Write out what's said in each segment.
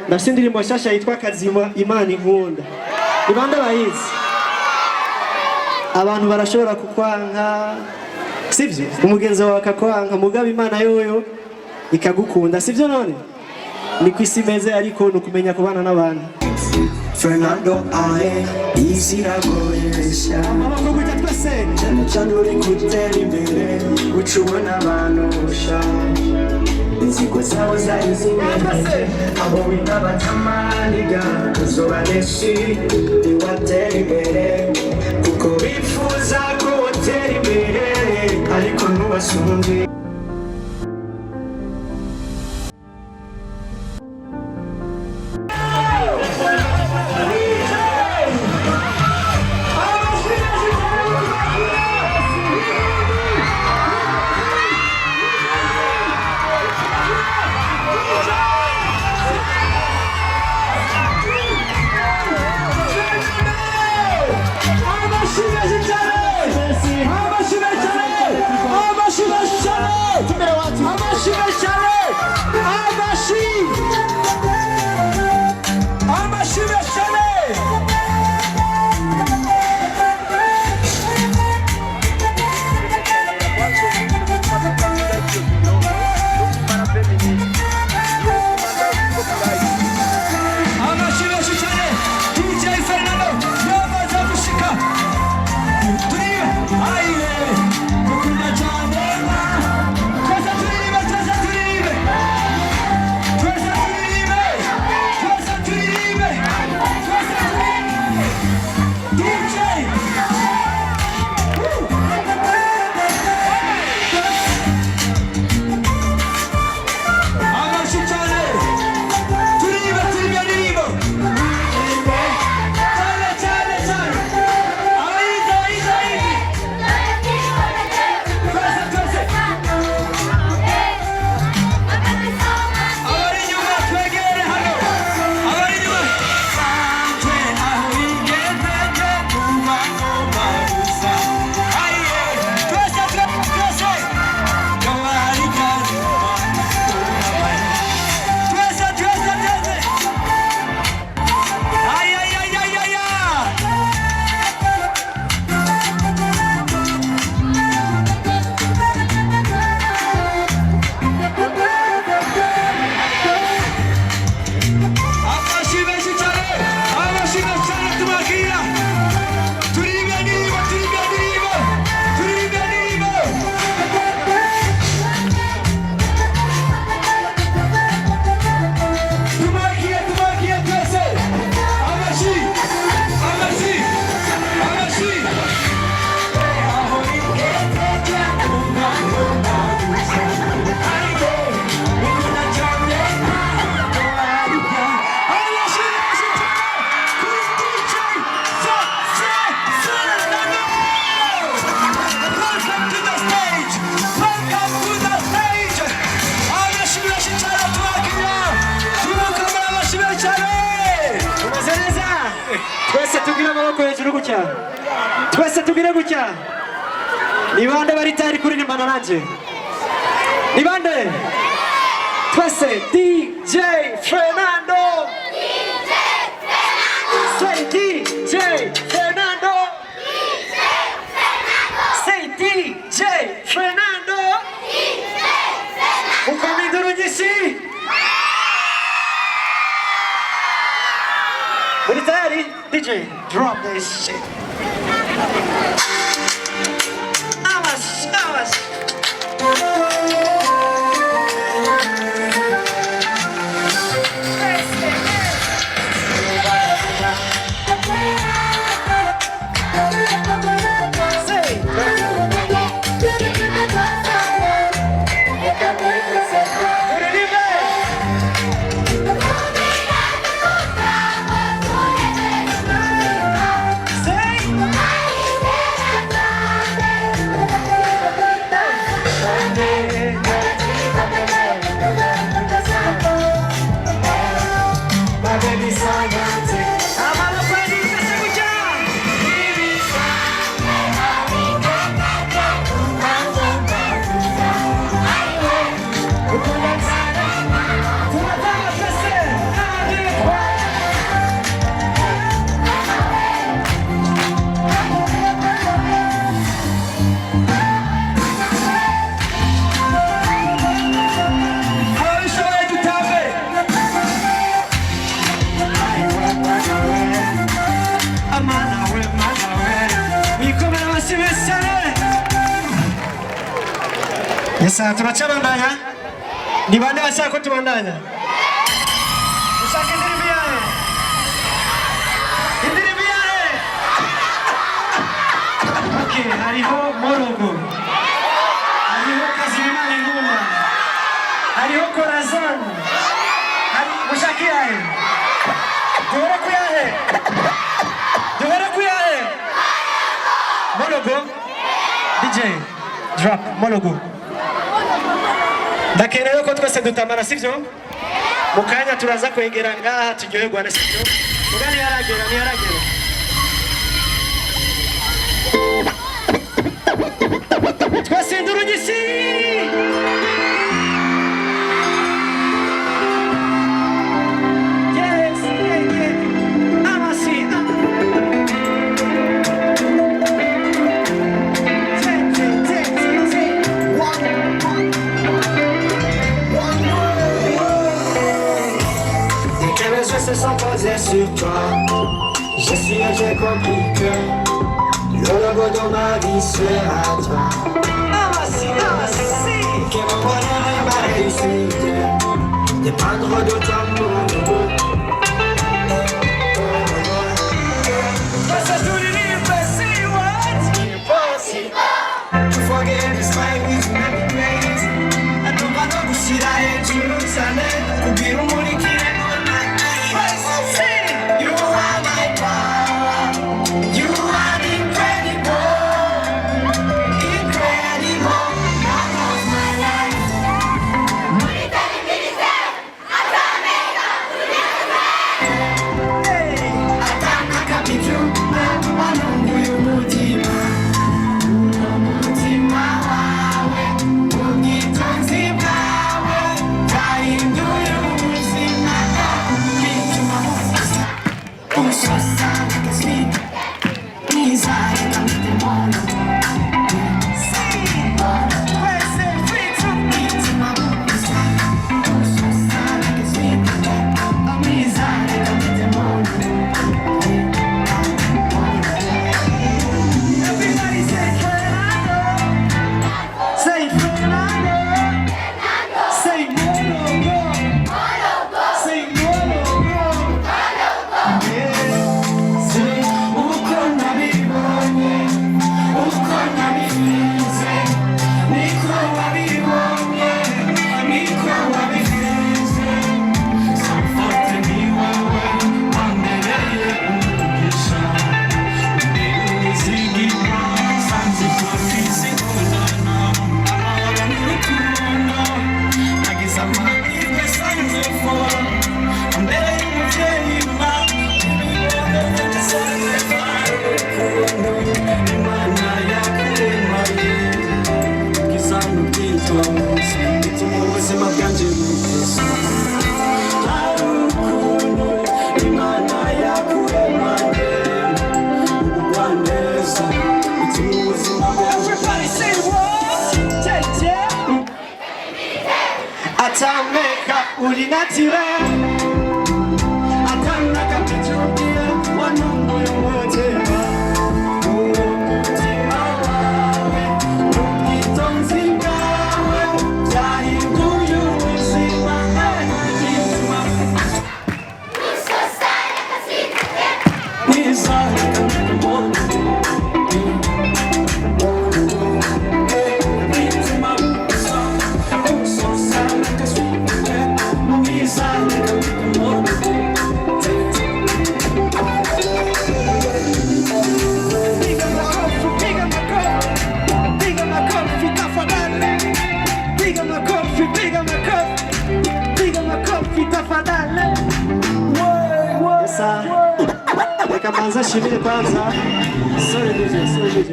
Ndafite indirimbo nshasha yitwa Kazima Imana inkunda. Ibanda bayizi. Abantu barashobora kukwanka. Sivyo? Umugenzi wawe akakwanga mugabo Imana yoyo ikagukunda. Sivyo none? Ni kwisimeze ariko nukumenya kubana n'abantu. Fernando ae iziragoyesha Amaboko kujya twese. cyane uri kutera imbere ucubona abantu usha inzigo zawe zari zimeze abo wita batamaniga uzobaneshi niwatera imbere kuko bifuza ko watera imbere ariko ntubasumbe. Twese tugire gutya. Ni bande bari tayari kuririmbana nanje? Ni bande? Twese DJ Fernando. Say DJ Fernando. Say DJ Fernando. Ukamiduru nyinshi. Bari tayari? DJ, drop this shit. Yesa tunachabandanya. Ni bande bashaka ko tubandanya. Ushaka indirimbo yawe. Indirimbo yawe. Okay, hariho Morogo. Hariho Kazimana Ngumba. Hariho Corazon. Ushaka yawe. Duhora kuyahe. Duhora kuyahe. Morogo. DJ drop Morogo. Ndakeneye ko twese dutamara sivyo mukanya turaza kwegera ngaha turyoherwa na sivyo mugani yaragera ni yaragera twasindura ugisi yes amasi se sont posés sur toi. Je suis et j'ai compris que le logo de ma vie sera toi. Que mon bonheur et ma réussite dépendront de ton amour. To forget is my with many ways. I don't want to see that in Jerusalem. Could be no money. You are my power. You are incredible. Incredible. God of my life. Hey, atama kapitu. Wanungu yumutima. Umutima wawe. Ugitunzi bwawe. Kahinduye ubuzima. Bituma mufisa. Usosa nakaswita. Nizare kamitemono. Bituma mufisa. Usosa nakaswita. Nizare kamitemono. Everybody say Fernando. Say Fernando. Say Morogo. Say Morogo. Atameka ulinatire Atameka pichukia Wanungu yumutima Umutima wawe Ukitonzi ngawe Jahinduye ubuzima Bituma Usosana kaswita Nizare kamitemono Reka mbanza shimire kwanza. Sorry DJ.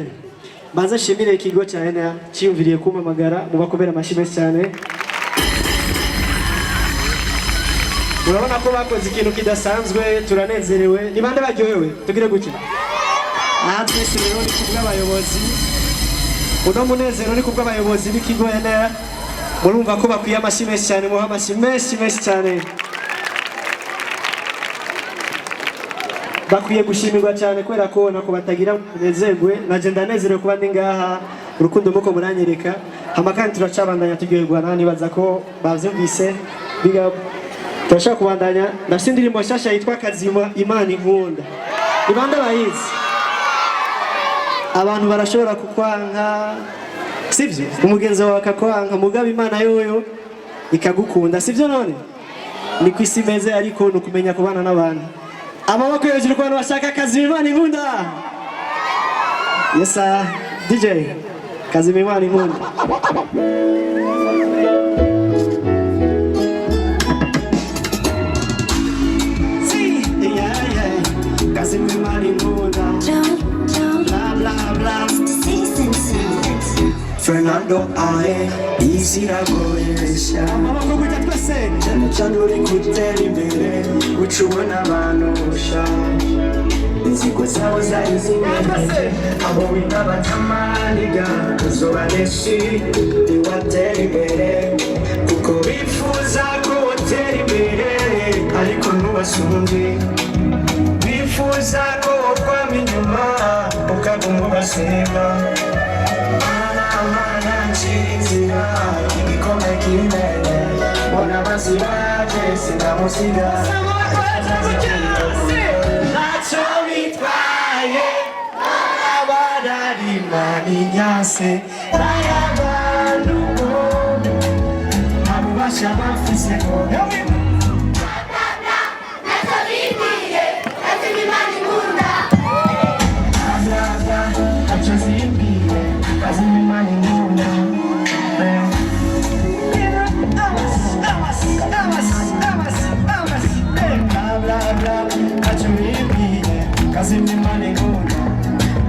Mbanza shimire ikigo cha NA cyiyumviriye kumpamagara mubakobera amashimwe cyane. Urabona ko bakoze ikintu kidasanzwe turanezerewe. Ni bande baryohewe tugire gukina. Aha twese rero ni kubwa abayobozi. Uno munezero ni kubwa abayobozi b'ikigo NA. Murumva ko bakwiye amashimwe cyane muha amashimwe cyane. Bakwiye gushimirwa cyane kwera ko nako batagira nezerwe naje ndanezerewe kuba ndi ngaha urukundo muko muranyereka hama kandi turacabandanya turyoherwa nani baza ko bavyumvise biga turashaka kubandanya ndafite indirimbo nshasha yitwa Kazima Imana Inkunda ibanda bayizi abantu barashobora kukwanka sivyo umugenzi wawe akakwanka mugabo Imana yoyo ikagukunda sivyo none ni kwisimeze ariko nukumenya kubana n'abantu amaboko hejuru ku bantu bashaka Kazima Imana Inkunda yes DJ Kazima Imana Inkunda Kazima Imana Inkunda bla bla bla Fernando Aye Easy Ragoyesha amaboko kujya twese cyane cyane uri gutera imbere ucubona abantu usha inzigo zawe zari zimeze abo wita batamaniga uzoba neshi iwatera imbere kuko bifuza ko utera imbere ariko ntubasumbe bifuza ko kwama inyuma ukaguma ubasema Chizina, igikombe kimene Bona basi baje sinamusiga Nacho bitwaye Abadarima ninyase Nayabantu Nabubasha bafise ko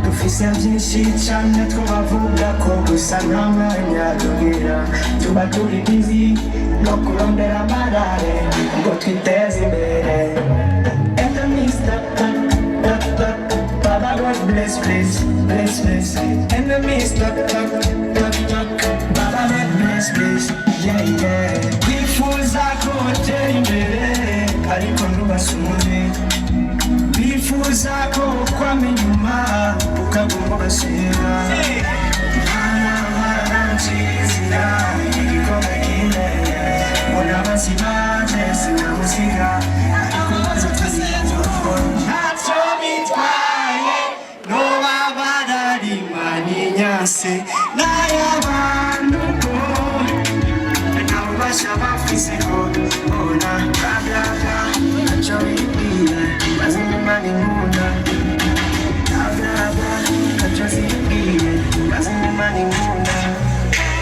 Dufise byinshi cyane twavuga ko gusa nta mwanya tugira tuba turi busy no kurondera amarare ngo twiteze imbere enemies Baba God bless please bless please enemies Baba God bless please yeah yeah bifuza ko utera imbere ariko ntubasumbe bifuza ko kwama inyuma ukaguma ubasera Chizina, igikombe kimene Bona basi baje sinamusiga ariko baze tuzigura ntacyo bitwaye noba badarima ninyase n'ayabantu nabubasha bafise ko bona bla bla bla ntacyo bibwiye Kazima Imana Inkunda bla bla bla ntacyo zibwiye Kazima Imana Inkunda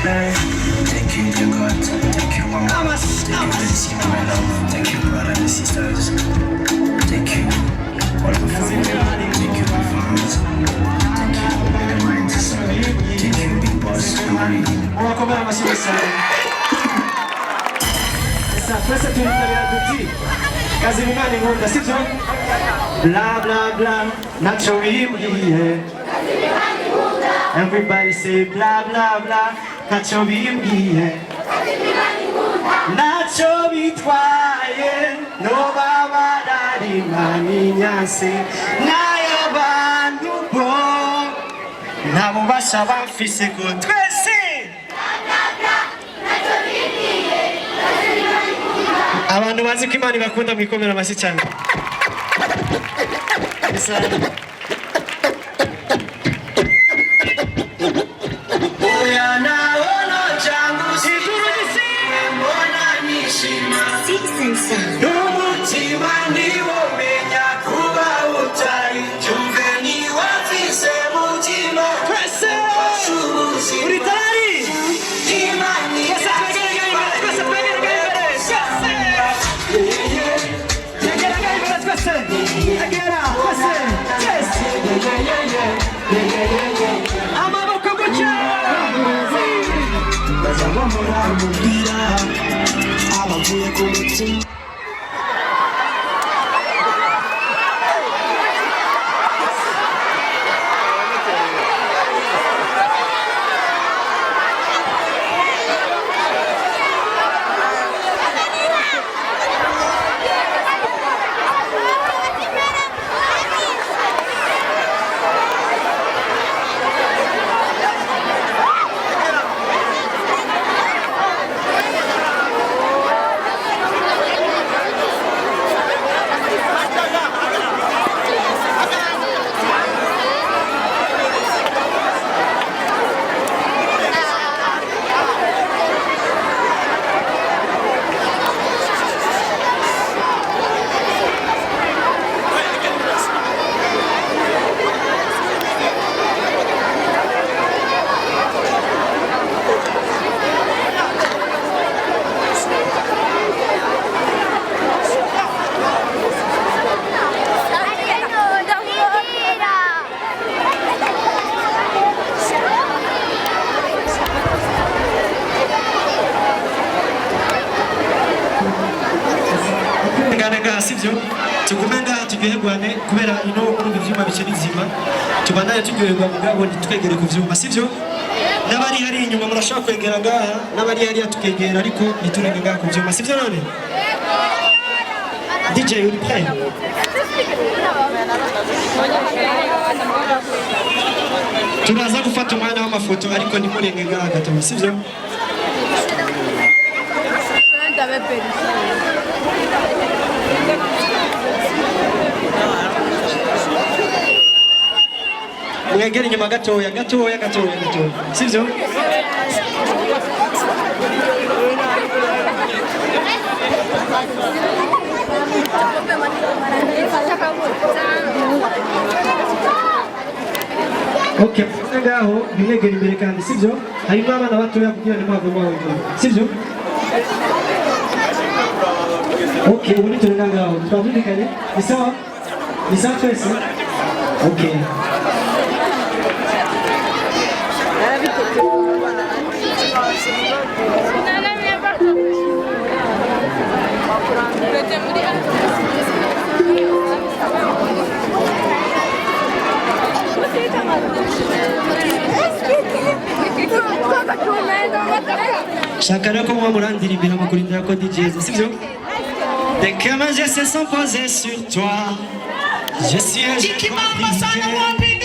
Thank you to God, thank you mama, thank you for this my love, thank you brothers and sisters, thank you all the family, thank you my fans, thank you everyone, thank you big boss, Mari. Wakomera amashyi cyane Esa twese turitabira duti Kazima Imana Inkunda sivyo bla bla bla ntacyo wibwiye Everybody say bla bla bla ntacyo bimbwiye ntacyo bitwaye noba badarima ninyase n'ayabantu bo ntabubasha bafise ko twese abantu bazi ko Imana ibakunda mwikomera amashyi cyane N'umutima ntiwomenya kuba utari cyumve niwafise mutima twese uri tayari Imana amaboko gutya bazaba muramubwira abavuye ku mutima ngaha sivyo tugume ngaha turyoherwane kubera ino muri ivyuma bice bizima tubandanye turyoherwa mugabo ntitwegere ku vyuma sivyo n'abari hari inyuma murashaka kwegera ngaha n'abari hariya tukegera ariko ntiturenge ngaha ku vyuma sivyo none DJ uri prêt turaza gufata umwanya w'amafoto ariko ntimurenge ngaha gatoya sivyo mwegere inyuma gatoya sivyo Okay, ngaho binegera imbere kandi sivyo harimo abana batoya kugira ngo mwavemo sivyo Okay, ubu nitunga ngaho twavugikanye bisawa twese Okay Chacun comme moi dit bien ma colline de DJ, c'est bien. Dès que mes gestes sont posés sur toi, je suis un jeu dans ma vie.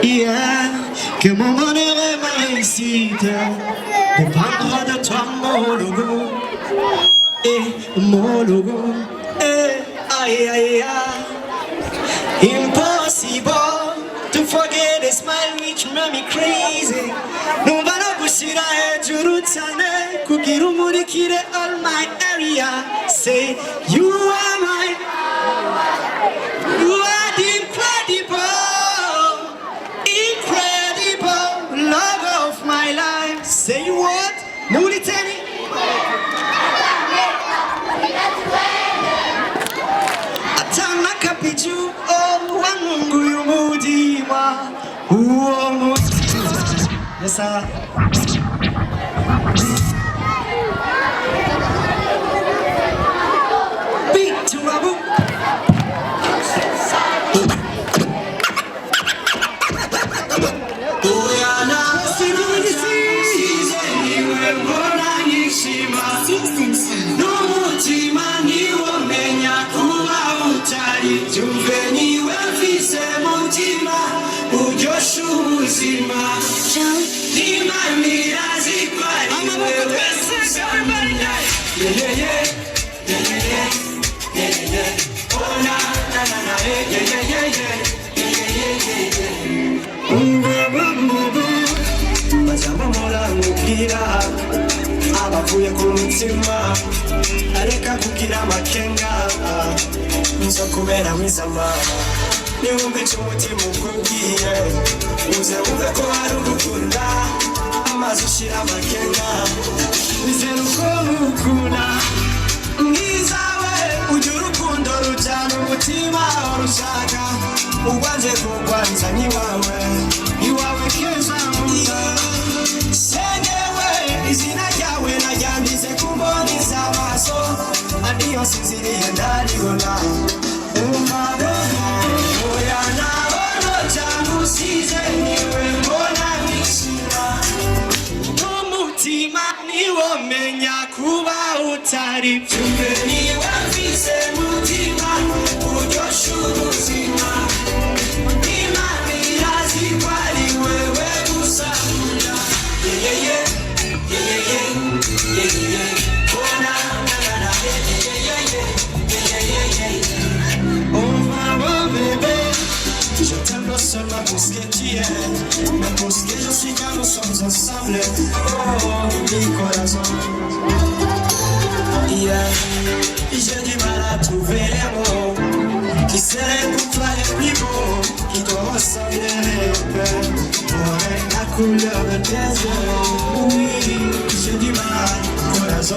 Hier, que mon bonheur et ma réussite dépendront de toi, mon logo. Et mon logo. Aïe, aïe, aïe. Impossible to forget a smile which made me crazy. Nobody gushira hejuru cyane kugira umurikire all my area. Say you are mine. You are the incredible love of my life. Say what? Muliteni. Atana kapiju oh wanungu yumudima. Yes, sir. Beat to Rabu. Abavuye ku mutima areka kugira amakenga nzo kubera wizama niwumve icyo umutima ukubwiye uze wumve ko hari ugukunda amazi ushira amakenga wizere uko ukunda mwiza we ujya urukundo rujyana umutima urushaka ubanze kugwanza iwawe keza nkunda sengewe izina ryawe naryanditse ku mboni z'amaso ariyo sinziriye ndaribona umvabe oya nabona cyangwa usize niwe mbona nishima n'umutima niwo menya kuba utari byumve niwe mfise mutima uryosha ubuzima imana irazi ko ari wewe gusa Je t'aime seulement pour ce que tu es, mais pour ce que je suis quand nous sommes ensemble. Oh, mi corazon. Yeah, j'ai du mal à trouver les mots qui seraient pour toi les plus beaux, qui te ressembleraient au cœur. Aurait la couleur de tes yeux. Oui, j'ai du mal, corazon,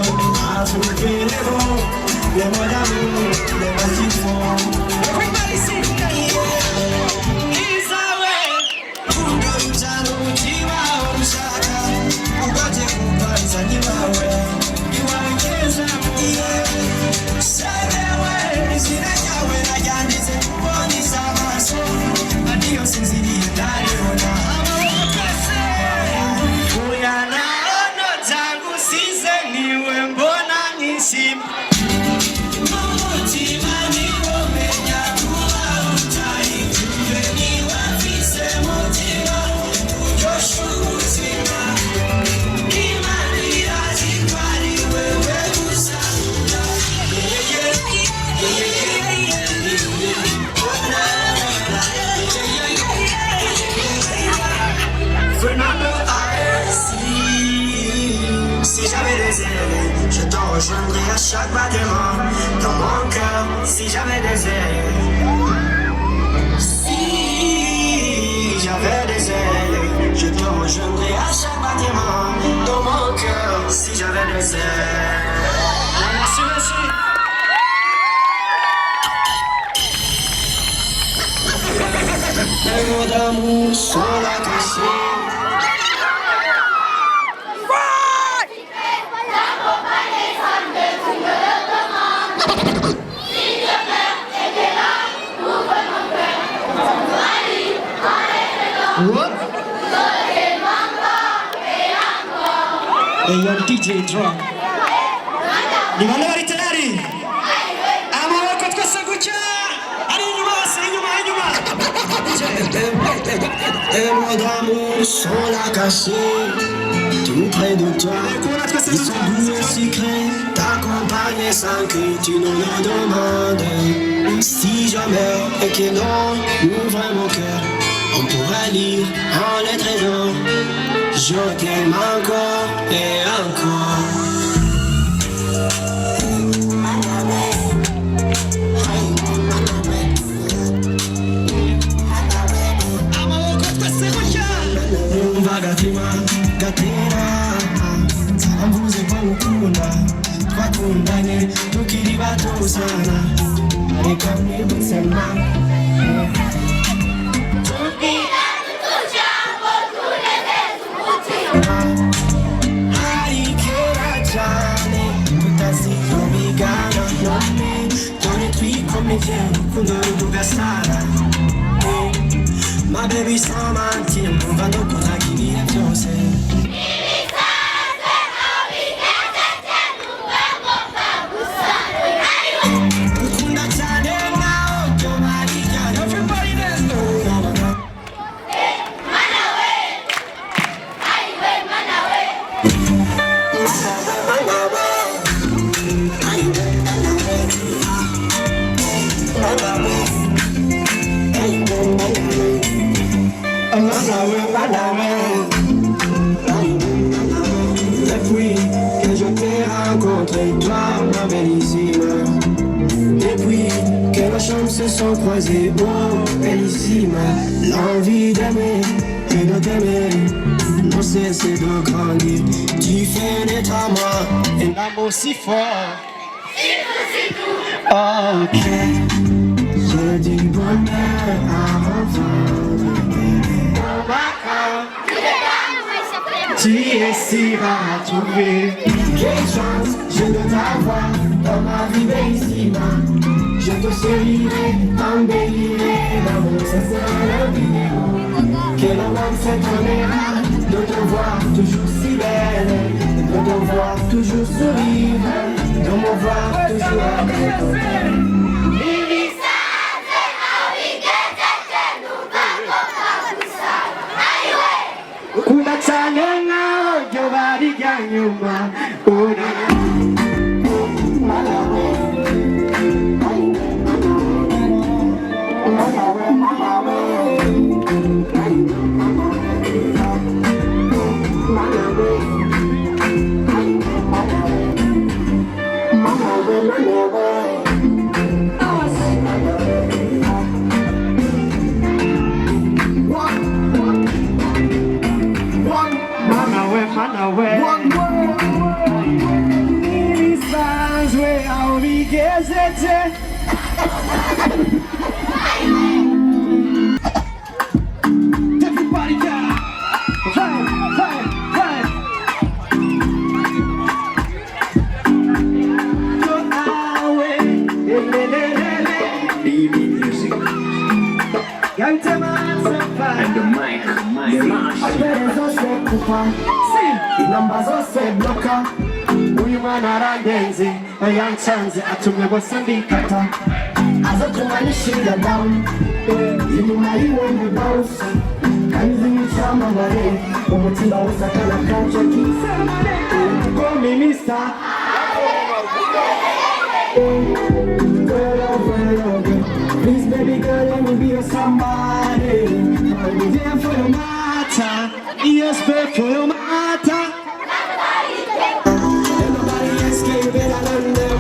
à trouver les mots d'amour, les mots qui font. Everybody sing, yeah. Ugoje kubanza ni wawe à chaque battement dans mon cœur. Si j'avais des ailes, si j'avais des ailes, je te rejoindrais à chaque battement dans mon cœur. Si j'avais des ailes. Merci, merci. Les mots d'amour sont la cachée. What? E io il DJ drum. Di valori teneri. Amore con questa cuccia. Les mots d'amour sont la cachée. Tout près de toi. Ils sont doux et secrets. T'accompagner sans que tu nous le demandes. Si jamais et que non, ouvre mon cœur. On pourrait lire en les trésors. Je t'aime encore et encore. Vagatima, gatera. Sarambuze kwa mukunda. Twakundanye tukiri bato sana. Reka mwibusema. Ma baby sans mentir, on va nous coudre qui vient fiancé. Depuis que je t'ai rencontré, toi, ma bellissime. Depuis que nos chambres se sont croisées, oh, bellissime. L'envie d'aimer et de t'aimer n'ont cessé de grandir. Tu fais naître à moi un amour si fort. Ok, j'ai du bonheur à revendre. Tu es si rare à trouver. Quelle chance j'ai de t'avoir dans ma vie bellissime. Je te chérirai, t'embellirai. L'amour ça sera la vidéo. Quel homme s'étonnera de te voir toujours si belle, de te voir toujours sourire, de me voir toujours avec toi. Kunatanena jobari nyuma Everybody down. Fire, fire, fire. Go away. BB Music. And the mic. Inamba zose bloka. Uyu mwana arandenze. Yansanze atumye bose mbikata. Azotumanishira down. Inyuma yiwe ni bounce. Kanizi nichamamare. Umutima usakana kanchaki. Go minister. Please baby girl, let me be your somebody. I'll be there for your matter. Yes, babe, for your matter. Ain't nobody else can better than that.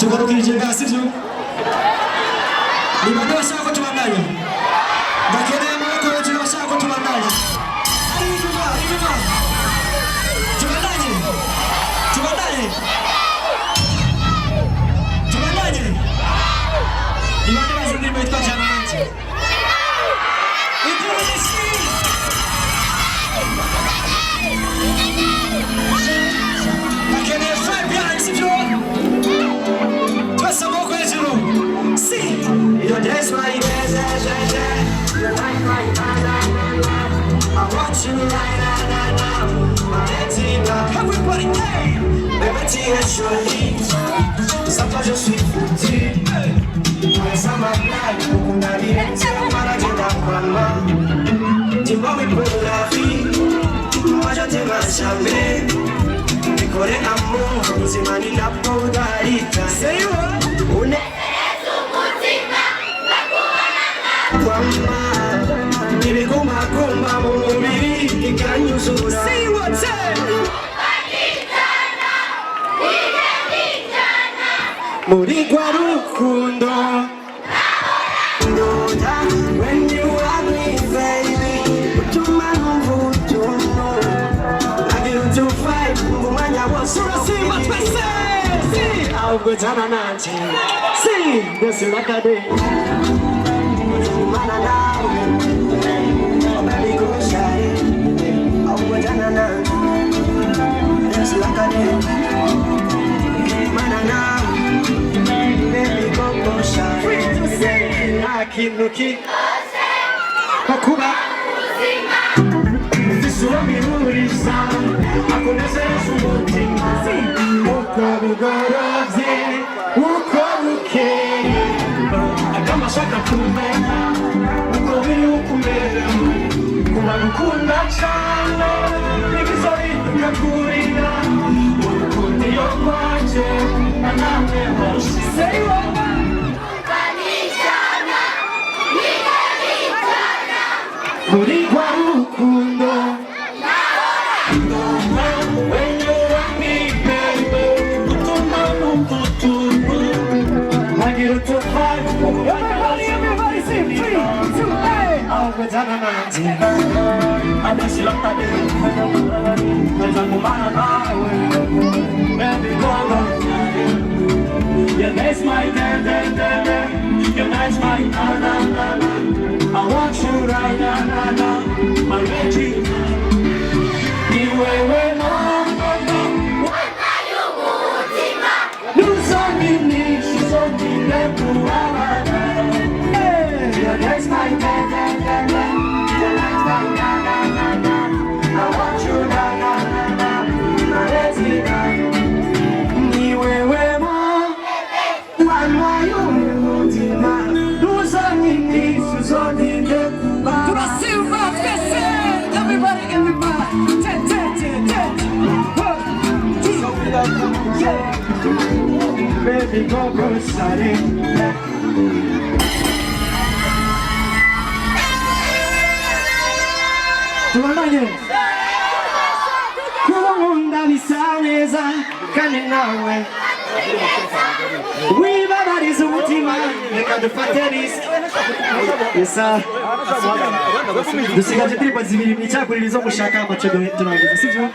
tugarukirije ngasi byo ni bande bashaka ko tubandanya ndakeneye amaboko y'abantu bashaka ko tubandanya inyuma tubandanye ni bande bazindi bitwa cyane nanjye ndakeneye five behind byo twese amaboko hejuru si your days my days your night my I want you right now my everybody hey baby tiens jolie ça toi je suis foutu ça m'a blague on a rien c'est la maladie d'apprendre dis-moi oui pour la vie moi je t'aime jamais décorer amour c'est mani la poudarita say what on est see what's up Murigwa rukundo when you are me baby utuma numvutuno I give to fight umwanya wose see what we say see ahubwo jana nanje see this is like a day mana nawe baby go shine ahubwo jana nanje this is like a day mana nawe Kinuki Hakuba Zisura mirurisa Akunezesha umutima Uko bigorovye Uko bukeye Akamashaka kumenya Uko biri ukumera Kuba gukunda cane Nigizohinduka kurira Urukundo iyo kwaje Nanamwe hose Say what? Murigwa rukundo when you want me baby utuma numvutuno I get to fight everybody sing 3, 2, 8 ahubwo jana nanje adashilaka de Kumana nawe baby go yeah that's my day your night's my na I want you right now, my Reggie. You way no. Lose on me, she's on me, let me yeah, that's my day. I want you my Reggie. You way no. One more you lose on me, she's on me. Baby, go side. Tumananye. Kuunda bisaneza kane nawe. Wibabariza umutima reka dufate risk. Yesa. Dusigaje tripa zibiri mwicakuririzo mushaka amace turangiza sivyo?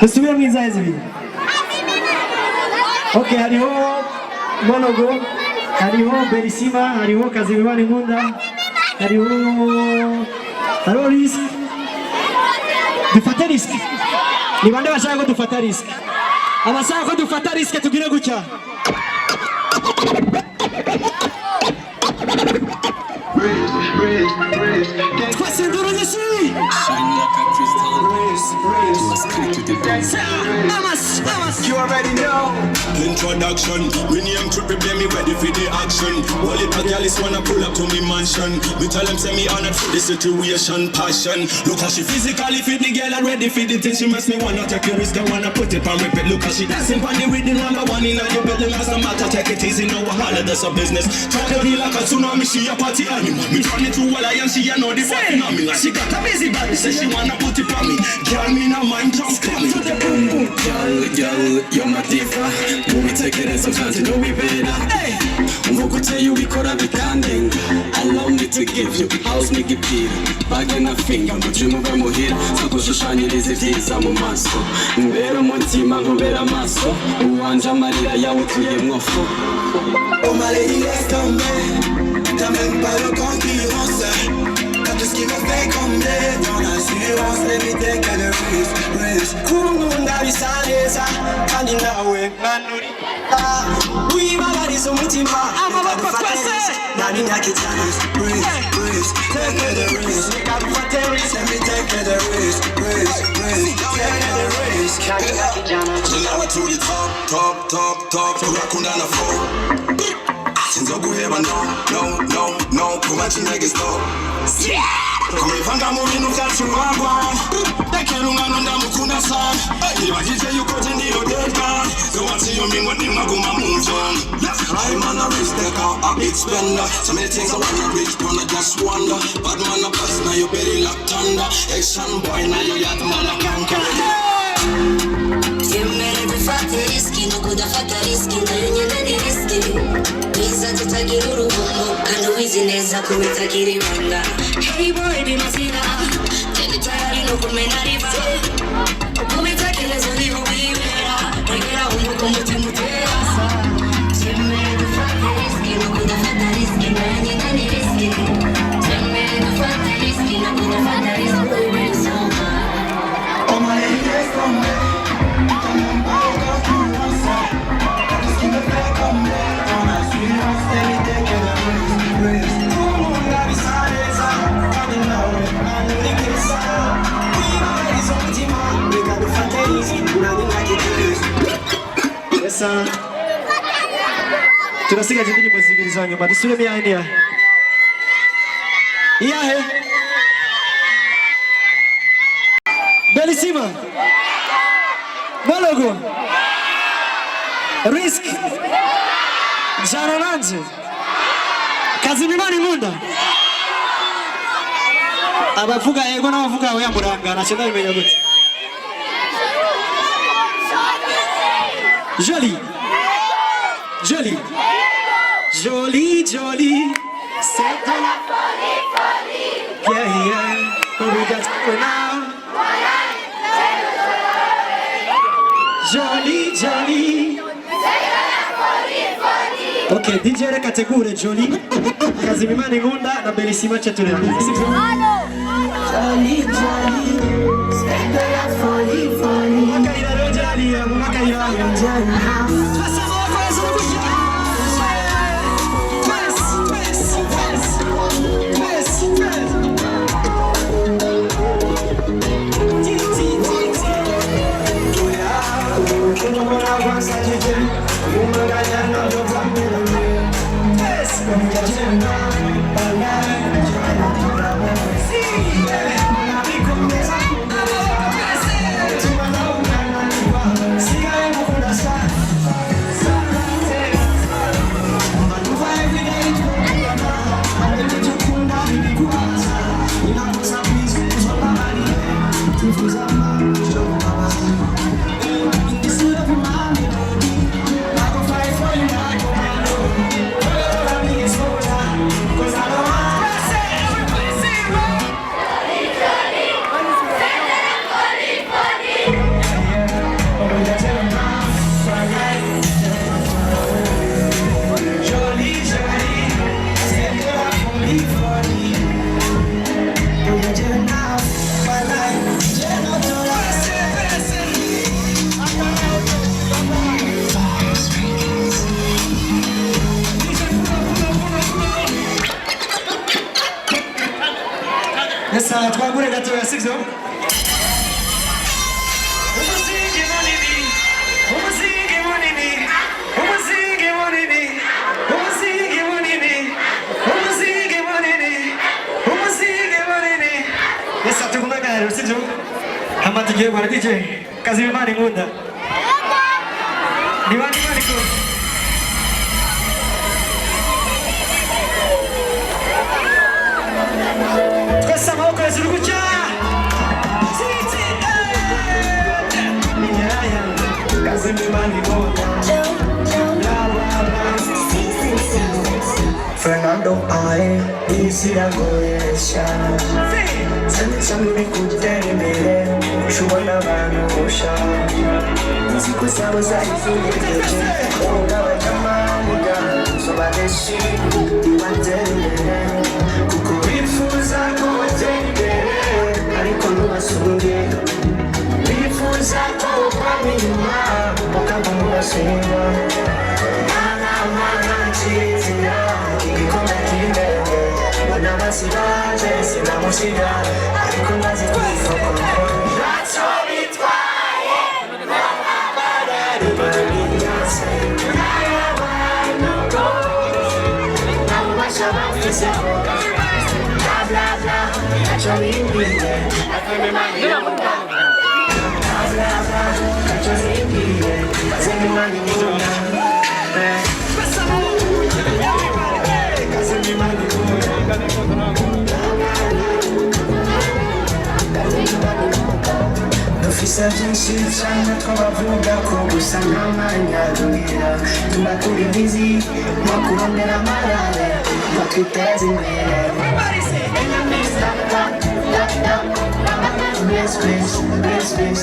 Tusubire mwiza zibiri. Okay, hariho Monogo, hariho Berisima, hariho Kazibibani Nkunda, hariho Risk. Dufate risk. Ni bande bashaka ko dufata risk. Abashaka ko dufata risk tugire gutya. You already know. Introduction, we name triple play me ready for the action. All it a girl is wanna pull up to me mansion. Me tell them say me honored for the situation, passion. Look how she physically fit the girl and ready for the thing. She makes me wanna take a risk, I wanna put it on repeat. Look how she dancing on the rhythm, number one in your building. As a matter, take it easy, no wahala, that's a business. Try to be like a tsunami, she a party animal. Me turn it to all I am, she a know the fucking on me. Like she got a busy body, say she wanna put it on me. Girl, me no mind, just come to the boom boom. Girl, Girl, you're my diva. Mubitekerezo byanje nubibera. Umvuga uteye ubikora bikandenga. Allow me to give you house n'igipira. Bage na finger mu dream ube muhira. Nzagushushanyiriza ibyiza mu maso. Mbera umutima nkubera amaso. Uwanje amarira yawe utuye mwofu. Oh ma lady, laisse tomber. T'as même pas de concurrence. T'as tout ce qui me fait combler. Ton assurance, let me take the risk. Kumunda bisaleza, kandi nawe nkanuri. Wibabariza umutima. Amaboko twese. Nani nyakijana. Risk, take the risk. Let me take the risk. Take the risk. Nani nyakijana. Nawe turi top. Turakundana for. Sinzoguheba no kuba kinege stop. Kumivanga mu bintu byacu wagwa. Rekera umwana ndamukunda sana. Nibagije yuko je ndiyo deadman. So what's your mean when you maguma move on? I'm on a risk taker, a big spender. So many things I wanna reach, but I just wonder. Bad man a bust, now you belly locked under. Action boy, now you got man a conquer. Siemere bifate riski, no kudafata riski, nayo nyene ni riski. Wiza tutagira urugomo, kandi ubizi neza ko bitagira ibanga. Hey boy, di mazina, tende tayari no kumena riva. Kubitekerezo niho wibera, regera umuko mutima utera. Siemere bifate riski, no kudafata riski, nayo nyene ni riski. Siemere bifate riski, no kudafata riski, wewe soma. Oh my lady, laisse tomber. T'as même pas de concurrence. T'as tout ce qui me fait combler. Ton assurance, let me take the risk. Kumunda bisaleza, kandi nawe nkanuri kisa. Wibabariza umutima. Reka dufate easy, nani nyakijana. Yes sir. Turasigaje indirimbo zibiri za nyuma dusubiremo iyahe iyahe Bellissima Balogo Risk Jana nanje Kazimimana Nkunda abavuga yego n'abavuga oya murangana cyo ndabimenya gute Jolie Jolie c'est de la folie yeah we got it now Jolie ok DJ reka tegure Jolie Kazimimana Nkunda na Bellissima Cheturera Jolie, c'est de la folie. Makaira Jolie Makaira Essa twagure gato ya 6 Essa tuguna garo 6 hama tugiye kwa DJ Kazimimana Nkunda Diwani Mariko Twese amaboko hejuru gutya bado ae isiragoyesha cyane cyane uri kugera imbere ushobora abantu inziko zabo zayivuyegeje woga bajyamamuga sobadeshi ibatera imbere kuko bifuza ko batera imbere ariko ntubasure bifuza ko bava inyuma bakava mu bashinga mana nzizira igikombe cy'imbere mbona basigaje sinamusiga ariko ndazi kwifoko ntacyo bitwaye n'ababari barinyase n'abantu nabo basha bafizeho bla bla bla ntacyo bimbwiye akememanya bla bla bla ntacyo bimbwiye bazememanya inyuma Dufise byinshi cyane twabavuga ko gusa nta mwanya duhera turakora ibizi nko kurondera amarare ngo twiteze imbere Bless, bless, bless, bless.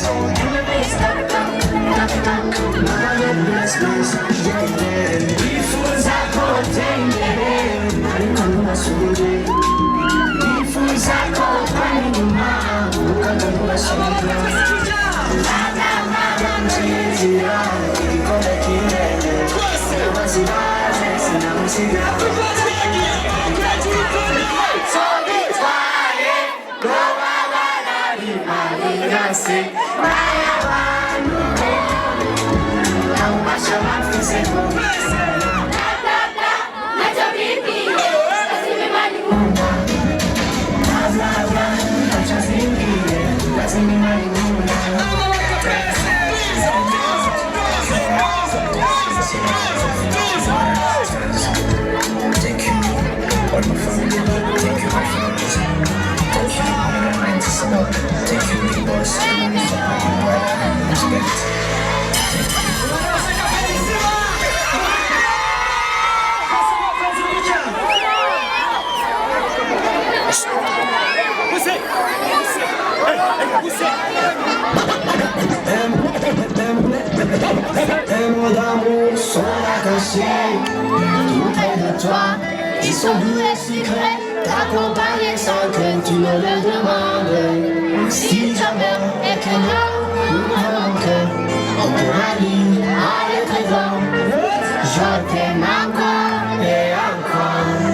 Bless, bless, yeah. Bifuza ko batera imbere ariko ntubasure bifuza ko bava inyuma ukajya ntubashinga mana nzizira igikombe cy'imbere n'abasigaje sinamusiga bitwaye n'ababa bari barinyase n'abantu nabo basha bafizeho D'amour sont attachés tout près de toi. Ils sont doux et secrets, t'accompagner sans que tu ne le demandes. Si jamais et que non, nous n'avons que on pourra lire à l'écran. Je t'aime encore et encore.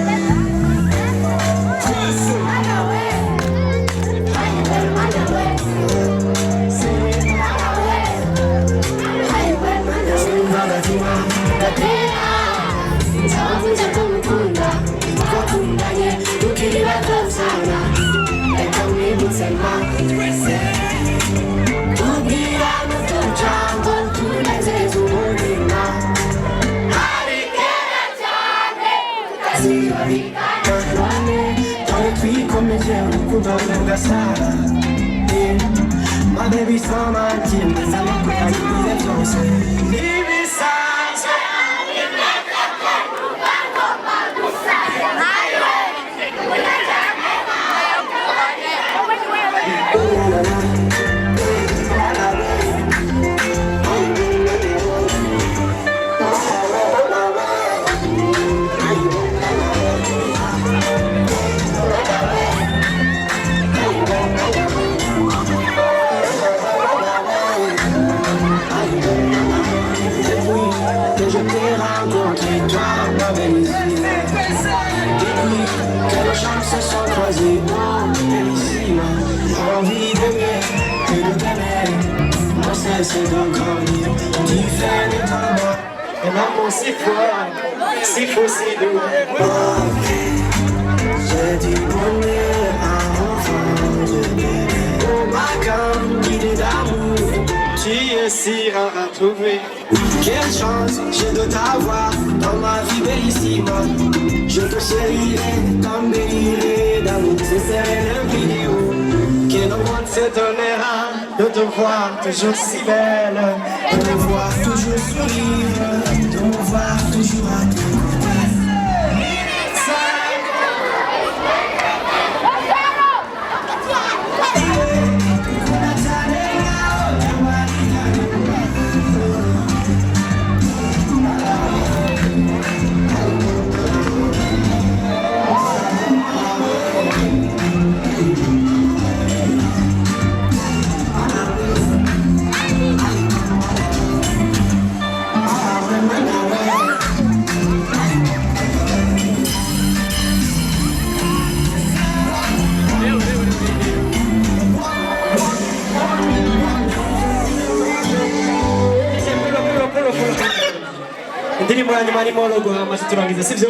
Ma baby so much in the summer, I need it closer. Leave it size. Se sont croisés dans bellissime. J'ai envie d'aimer que de t'aimer. Mon cesse de grandir. Tu fais de toi un amour si fort, si fou, si doux. J'ai du bonheur à enfant de bébé. Oh ma grande idée d'amour, tu es si rare à trouver. Quelle chance j'ai de t'avoir dans ma vie bellissime. Je te chérirai comme déliré d'amour. C'est une vidéo que le monde s'étonnera de te voir toujours si belle, de te voir toujours sourire, de me voir toujours à tes côtés. indirimbo ya nyuma arimo logo amaze turangiza sivyo